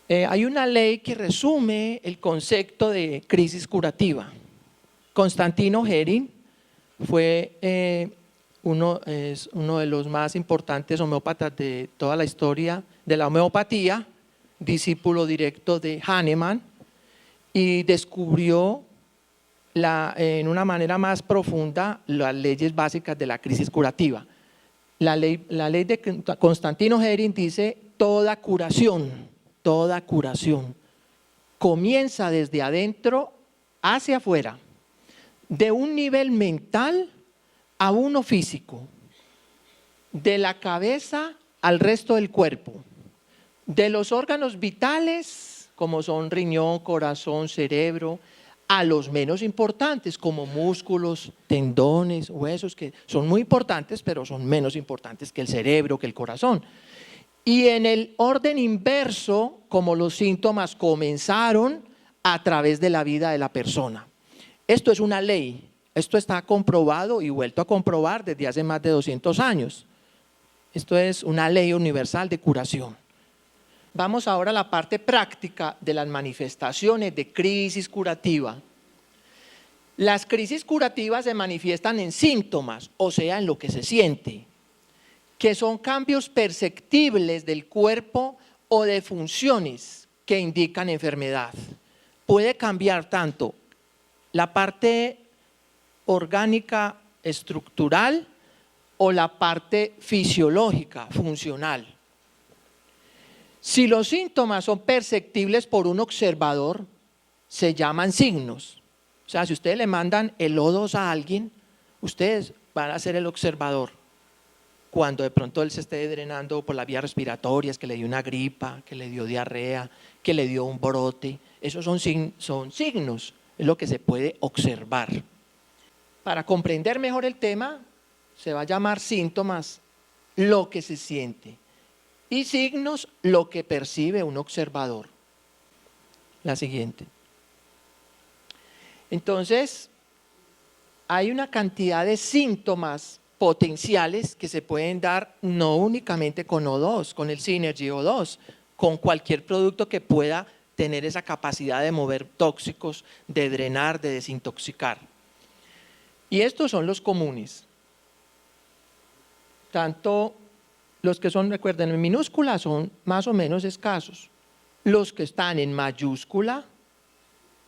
Hay una ley que resume el concepto de crisis curativa. Constantino Guerin es uno de los más importantes homeópatas de toda la historia de la homeopatía, discípulo directo de Hahnemann, y descubrió en una manera más profunda las leyes básicas de la crisis curativa. La ley de Constantino Guerin dice: toda curación comienza desde adentro hacia afuera, de un nivel mental a uno físico, de la cabeza al resto del cuerpo, de los órganos vitales como son riñón, corazón, cerebro, a los menos importantes como músculos, tendones, huesos, que son muy importantes pero son menos importantes que el cerebro, que el corazón. Y en el orden inverso, como los síntomas comenzaron a través de la vida de la persona. Esto es una ley, esto está comprobado y vuelto a comprobar desde hace más de 200 años. Esto es una ley universal de curación. Vamos ahora a la parte práctica de las manifestaciones de crisis curativa. Las crisis curativas se manifiestan en síntomas, o sea, en lo que se siente, que son cambios perceptibles del cuerpo o de funciones que indican enfermedad. Puede cambiar tanto la parte orgánica estructural o la parte fisiológica funcional. Si los síntomas son perceptibles por un observador, se llaman signos. O sea, si ustedes le mandan el O2 a alguien, ustedes van a ser el observador. Cuando de pronto él se esté drenando por las vías respiratorias, que le dio una gripa, que le dio diarrea, que le dio un brote, esos son signos, es lo que se puede observar. Para comprender mejor el tema, se va a llamar síntomas lo que se siente y signos lo que percibe un observador. La siguiente. Entonces, hay una cantidad de síntomas potenciales que se pueden dar no únicamente con O2, con el Synergy O2, con cualquier producto que pueda tener esa capacidad de mover tóxicos, de drenar, de desintoxicar. Y estos son los comunes. Tanto los que son, recuerden, en minúscula son más o menos escasos. Los que están en mayúscula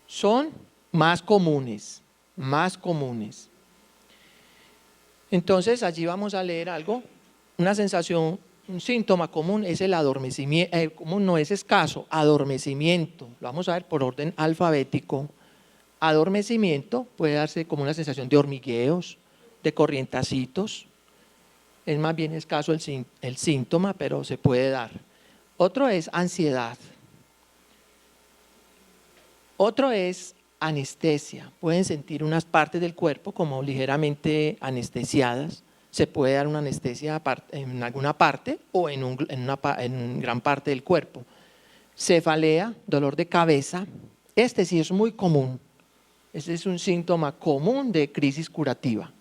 son más comunes, más comunes. Entonces allí vamos a leer algo, una sensación, un síntoma común es el adormecimiento, común no es escaso, adormecimiento, lo vamos a ver por orden alfabético. Adormecimiento puede darse como una sensación de hormigueos, de corrientacitos, es más bien escaso el síntoma, pero se puede dar. Otro es ansiedad, otro es anestesia, pueden sentir unas partes del cuerpo como ligeramente anestesiadas, se puede dar una anestesia en alguna parte o en gran parte del cuerpo. Cefalea, dolor de cabeza, este sí es muy común, este es un síntoma común de crisis curativa.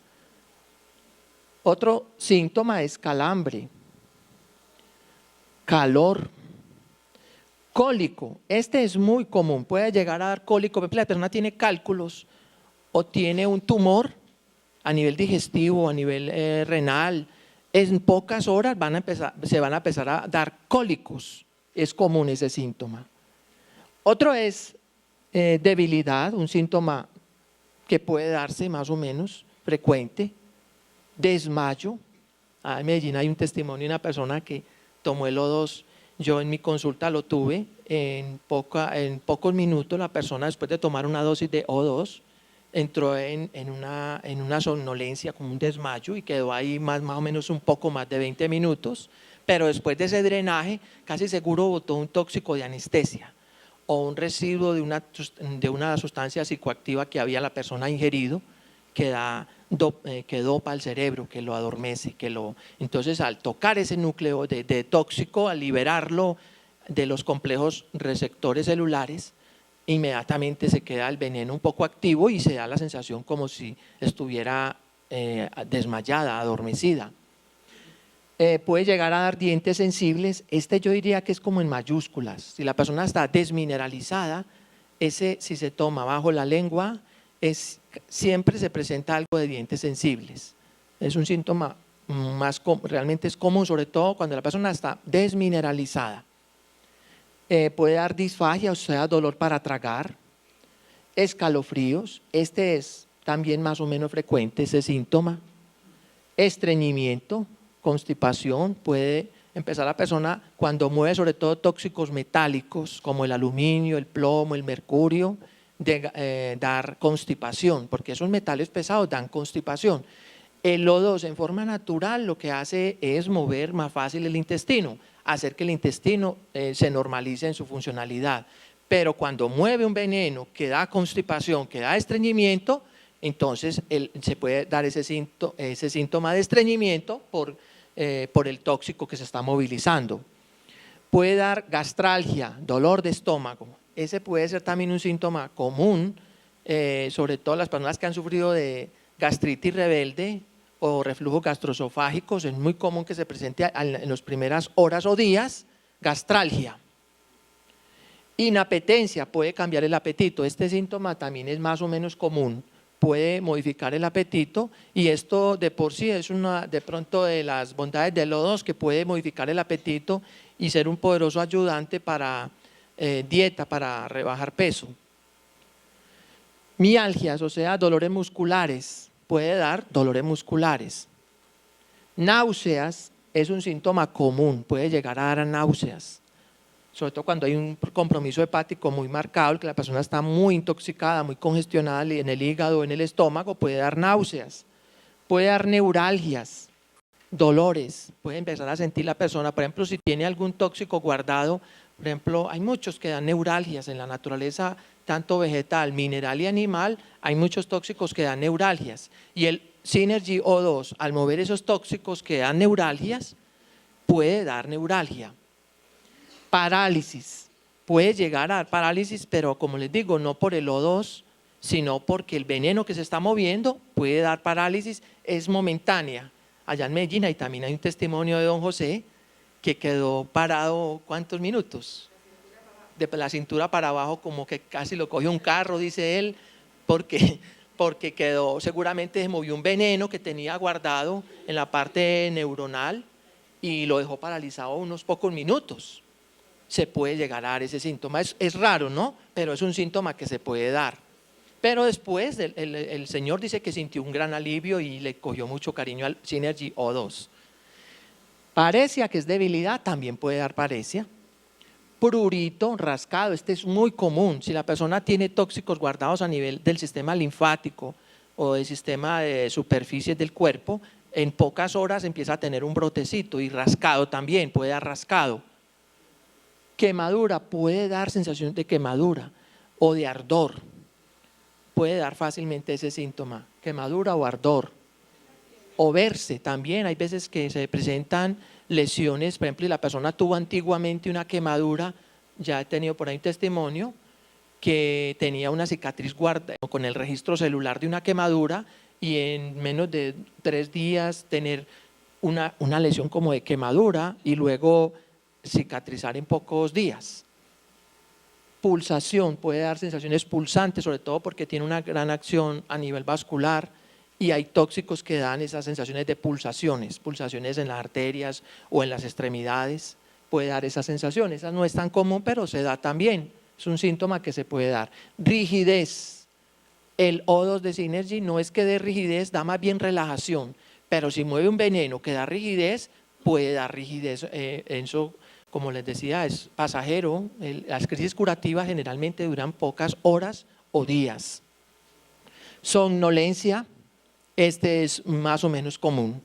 Otro síntoma es calambre, calor, cólico, este es muy común, puede llegar a dar cólico, la persona tiene cálculos o tiene un tumor a nivel digestivo, a nivel renal, en pocas horas se van a empezar a dar cólicos, es común ese síntoma. Otro es debilidad, un síntoma que puede darse más o menos frecuente, desmayo. En Medellín hay un testimonio de una persona que tomó el O2, yo en mi consulta lo tuve, en pocos minutos la persona después de tomar una dosis de O2 entró en una somnolencia, como un desmayo y quedó ahí más o menos un poco más de 20 minutos, pero después de ese drenaje casi seguro botó un tóxico de anestesia o un residuo de una sustancia psicoactiva que había la persona ingerido que dopa al cerebro, que lo adormece, entonces al tocar ese núcleo de tóxico, al liberarlo de los complejos receptores celulares, inmediatamente se queda el veneno un poco activo y se da la sensación como si estuviera desmayada, adormecida. puede llegar a dar dientes sensibles. Este yo diría que es como en mayúsculas. Si la persona está desmineralizada, ese si se toma bajo la lengua, siempre se presenta algo de dientes sensibles. Es un síntoma realmente es común, sobre todo cuando la persona está desmineralizada. Puede dar disfagia, o sea, dolor para tragar, escalofríos. Este es también más o menos frecuente ese síntoma. Estreñimiento, constipación. Puede empezar la persona cuando mueve sobre todo tóxicos metálicos como el aluminio, el plomo, el mercurio, dar constipación, porque esos metales pesados dan constipación. El O2 en forma natural lo que hace es mover más fácil el intestino, hacer que el intestino se normalice en su funcionalidad. Pero cuando mueve un veneno que da constipación, que da estreñimiento, entonces se puede dar ese síntoma de estreñimiento por el tóxico que se está movilizando. Puede dar gastralgia, dolor de estómago. Ese puede ser también un síntoma común, sobre todo las personas que han sufrido de gastritis rebelde o reflujo gastroesofágico. Es muy común que se presente en las primeras horas o días gastralgia. Inapetencia, puede cambiar el apetito. Este síntoma también es más o menos común. Puede modificar el apetito y esto de por sí es una de pronto de las bondades del O2, que puede modificar el apetito y ser un poderoso ayudante para dieta, para rebajar peso. Mialgias, o sea, dolores musculares, puede dar dolores musculares. Náuseas es un síntoma común, puede llegar a dar a náuseas, sobre todo cuando hay un compromiso hepático muy marcado, que la persona está muy intoxicada, muy congestionada en el hígado o en el estómago, puede dar náuseas. Puede dar neuralgias, dolores, puede empezar a sentir la persona, por ejemplo, si tiene algún tóxico guardado. Por ejemplo, hay muchos que dan neuralgias en la naturaleza, tanto vegetal, mineral y animal. Hay muchos tóxicos que dan neuralgias y el Synergy O2, al mover esos tóxicos que dan neuralgias, puede dar neuralgia. Parálisis, puede llegar a dar parálisis, pero como les digo, no por el O2, sino porque el veneno que se está moviendo puede dar parálisis, es momentánea. Allá en Medellín ahí también hay un testimonio de don José que quedó parado, ¿cuántos minutos? De la cintura para abajo, como que casi lo cogió un carro, dice él, porque quedó, seguramente se movió un veneno que tenía guardado en la parte neuronal y lo dejó paralizado unos pocos minutos. Se puede llegar a dar ese síntoma, es raro, ¿no? Pero es un síntoma que se puede dar. Pero después el señor dice que sintió un gran alivio y le cogió mucho cariño al Synergy O2. Paresia, que es debilidad, también puede dar paresia. Prurito, rascado, este es muy común. Si la persona tiene tóxicos guardados a nivel del sistema linfático o del sistema de superficies del cuerpo, en pocas horas empieza a tener un brotecito. Y rascado también, puede dar rascado. Quemadura, puede dar sensación de quemadura o de ardor. Puede dar fácilmente ese síntoma, quemadura o ardor. O verse también, hay veces que se presentan lesiones, por ejemplo, y la persona tuvo antiguamente una quemadura, ya he tenido por ahí un testimonio, que tenía una cicatriz con el registro celular de una quemadura y en menos de 3 días tener una lesión como de quemadura y luego cicatrizar en pocos días. Pulsación, puede dar sensaciones pulsantes, sobre todo porque tiene una gran acción a nivel vascular y hay tóxicos que dan esas sensaciones de pulsaciones en las arterias o en las extremidades, puede dar esas sensaciones. Esa no es tan común, pero se da también, es un síntoma que se puede dar. Rigidez, el O2 de Synergy no es que dé rigidez, da más bien relajación, pero si mueve un veneno que da rigidez, puede dar rigidez. Eso, como les decía, es pasajero. Las crisis curativas generalmente duran pocas horas o días. Somnolencia, este es más o menos común.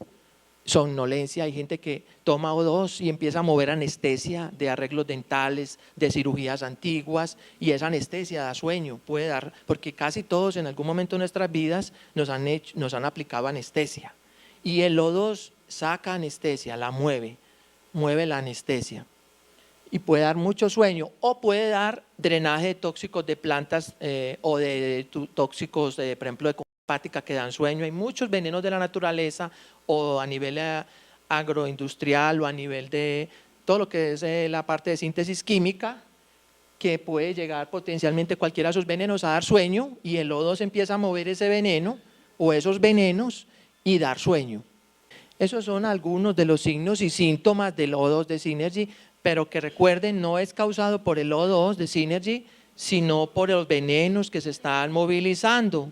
Somnolencia, hay gente que toma O2 y empieza a mover anestesia de arreglos dentales, de cirugías antiguas, y esa anestesia da sueño, puede dar, porque casi todos en algún momento de nuestras vidas nos han aplicado anestesia. Y el O2 saca anestesia, la mueve la anestesia. Y puede dar mucho sueño o puede dar drenaje de tóxicos de plantas o de tóxicos, por ejemplo, de hepática que dan sueño. Hay muchos venenos de la naturaleza o a nivel agroindustrial o a nivel de todo lo que es la parte de síntesis química, que puede llegar potencialmente cualquiera de esos venenos a dar sueño y el O2 empieza a mover ese veneno o esos venenos y dar sueño. Esos son algunos de los signos y síntomas del O2 de Synergy, pero que recuerden, no es causado por el O2 de Synergy, sino por los venenos que se están movilizando,